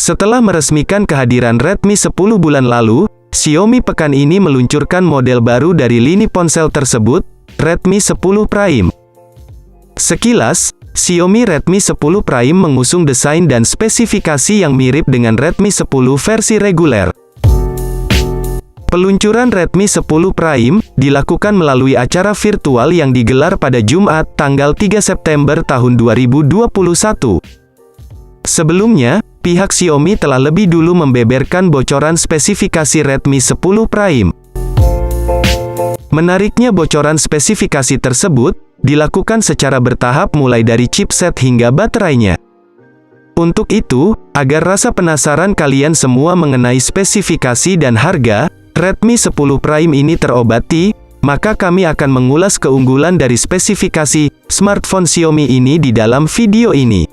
Setelah meresmikan kehadiran Redmi 10 bulan lalu, Xiaomi pekan ini meluncurkan model baru dari lini ponsel tersebut, Redmi 10 Prime. Sekilas, Xiaomi Redmi 10 Prime mengusung desain dan spesifikasi yang mirip dengan Redmi 10 versi reguler. Peluncuran Redmi 10 Prime dilakukan melalui acara virtual yang digelar pada Jumat, tanggal 3 September tahun 2021. Sebelumnya, pihak Xiaomi telah lebih dulu membeberkan bocoran spesifikasi Redmi 10 Prime. Menariknya, bocoran spesifikasi tersebut dilakukan secara bertahap mulai dari chipset hingga baterainya. Untuk itu, agar rasa penasaran kalian semua mengenai spesifikasi dan harga Redmi 10 Prime ini terobati, maka kami akan mengulas keunggulan dari spesifikasi smartphone Xiaomi ini di dalam video ini.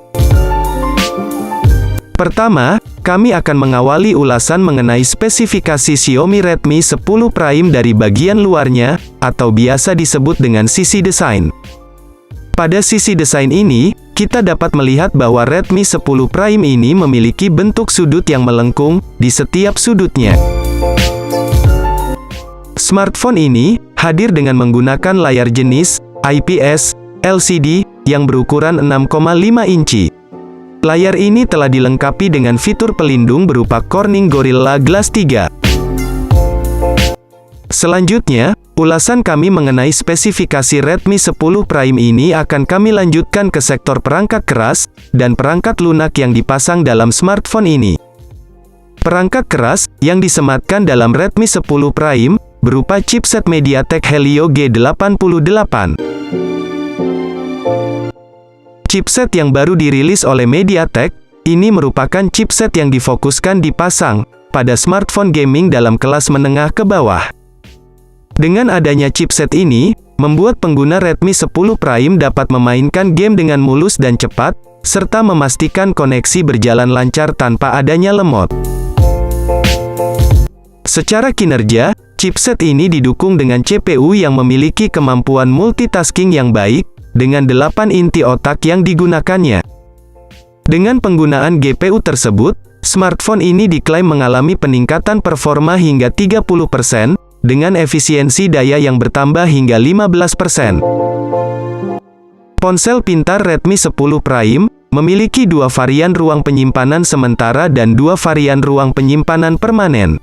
Pertama, kami akan mengawali ulasan mengenai spesifikasi Xiaomi Redmi 10 Prime dari bagian luarnya, atau biasa disebut dengan sisi desain. Pada sisi desain ini, kita dapat melihat bahwa Redmi 10 Prime ini memiliki bentuk sudut yang melengkung di setiap sudutnya. Smartphone ini hadir dengan menggunakan layar jenis IPS LCD yang berukuran 6,5 inci. Layar ini telah dilengkapi dengan fitur pelindung berupa Corning Gorilla Glass 3. Selanjutnya, ulasan kami mengenai spesifikasi Redmi 10 Prime ini akan kami lanjutkan ke sektor perangkat keras dan perangkat lunak yang dipasang dalam smartphone ini. Perangkat keras yang disematkan dalam Redmi 10 Prime berupa chipset MediaTek Helio G88. Chipset yang baru dirilis oleh MediaTek, ini merupakan chipset yang difokuskan dipasang pada smartphone gaming dalam kelas menengah ke bawah. Dengan adanya chipset ini, membuat pengguna Redmi 10 Prime dapat memainkan game dengan mulus dan cepat, serta memastikan koneksi berjalan lancar tanpa adanya lemot. Secara kinerja, chipset ini didukung dengan CPU yang memiliki kemampuan multitasking yang baik, dengan 8 inti otak yang digunakannya. Dengan penggunaan GPU tersebut, smartphone ini diklaim mengalami peningkatan performa hingga 30%, dengan efisiensi daya yang bertambah hingga 15%. Ponsel pintar Redmi 10 Prime memiliki 2 varian ruang penyimpanan sementara dan 2 varian ruang penyimpanan permanen.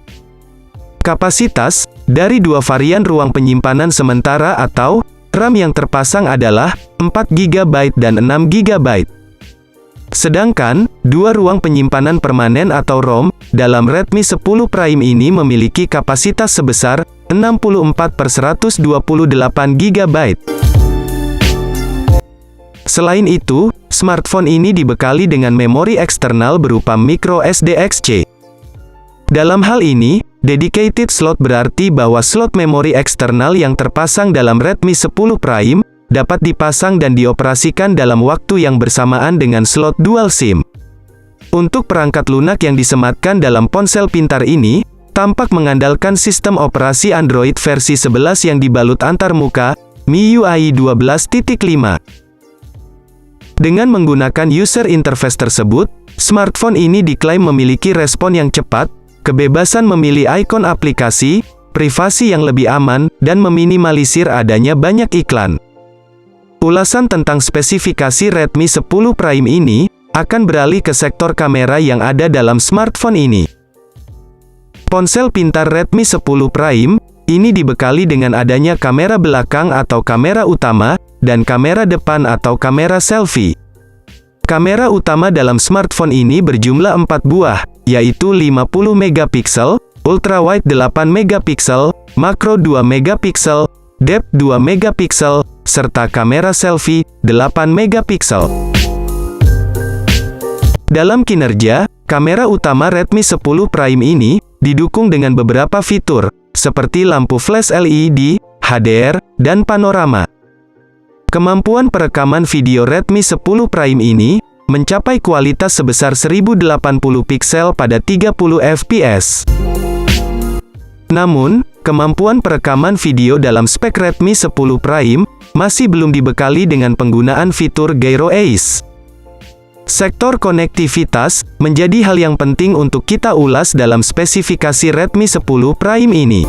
Kapasitas dari 2 varian ruang penyimpanan sementara atau RAM yang terpasang adalah 4 GB dan 6 GB. Sedangkan, 2 ruang penyimpanan permanen atau ROM dalam Redmi 10 Prime ini memiliki kapasitas sebesar 64/128 GB. Selain itu, smartphone ini dibekali dengan memori eksternal berupa microSD-XC. Dalam hal ini, dedicated slot berarti bahwa slot memori eksternal yang terpasang dalam Redmi 10 Prime dapat dipasang dan dioperasikan dalam waktu yang bersamaan dengan slot dual SIM. Untuk perangkat lunak yang disematkan dalam ponsel pintar ini, tampak mengandalkan sistem operasi Android versi 11 yang dibalut antarmuka, MIUI 12.5. Dengan menggunakan user interface tersebut, smartphone ini diklaim memiliki respon yang cepat, kebebasan memilih ikon aplikasi, privasi yang lebih aman, dan meminimalisir adanya banyak iklan. Ulasan tentang spesifikasi Redmi 10 Prime ini akan beralih ke sektor kamera yang ada dalam smartphone ini. Ponsel pintar Redmi 10 Prime ini dibekali dengan adanya kamera belakang atau kamera utama, dan kamera depan atau kamera selfie. Kamera utama dalam smartphone ini berjumlah 4 buah, yaitu 50 megapiksel, ultrawide 8 megapiksel, makro 2 megapiksel, depth 2 megapiksel, serta kamera selfie 8 megapiksel. Dalam kinerja, kamera utama Redmi 10 Prime ini didukung dengan beberapa fitur, seperti lampu flash LED, HDR, dan panorama. Kemampuan perekaman video Redmi 10 Prime ini mencapai kualitas sebesar 1080 piksel pada 30 fps. Namun, kemampuan perekaman video dalam spek Redmi 10 Prime masih belum dibekali dengan penggunaan fitur Gyro Ace. Sektor konektivitas menjadi hal yang penting untuk kita ulas dalam spesifikasi Redmi 10 Prime ini.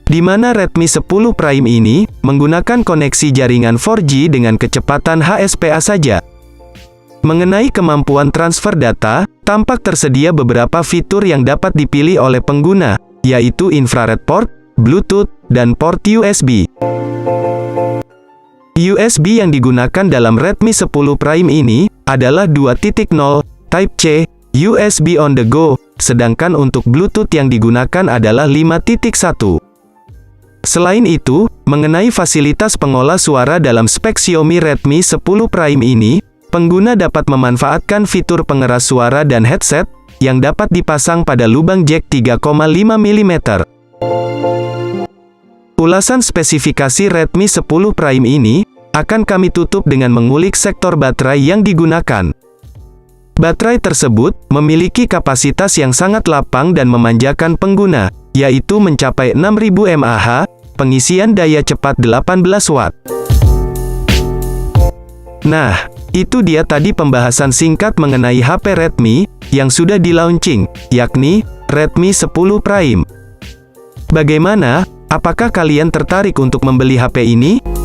Di mana Redmi 10 Prime ini menggunakan koneksi jaringan 4G dengan kecepatan HSPA saja. Mengenai kemampuan transfer data, tampak tersedia beberapa fitur yang dapat dipilih oleh pengguna, yaitu infrared port, Bluetooth, dan port USB. USB yang digunakan dalam Redmi 10 Prime ini adalah 2.0 Type C USB on the go, sedangkan untuk Bluetooth yang digunakan adalah 5.1. Selain itu, mengenai fasilitas pengolah suara dalam spek Xiaomi Redmi 10 Prime ini, pengguna dapat memanfaatkan fitur pengeras suara dan headset yang dapat dipasang pada lubang jack 3,5 mm. Ulasan spesifikasi Redmi 10 Prime ini akan kami tutup dengan mengulik sektor baterai yang digunakan. Baterai tersebut memiliki kapasitas yang sangat lapang dan memanjakan pengguna, yaitu mencapai 6000 mAh, pengisian daya cepat 18 Watt. Nah, itu dia tadi pembahasan singkat mengenai HP Redmi yang sudah di-launching, yakni Redmi 10 Prime. Bagaimana? Apakah kalian tertarik untuk membeli HP ini?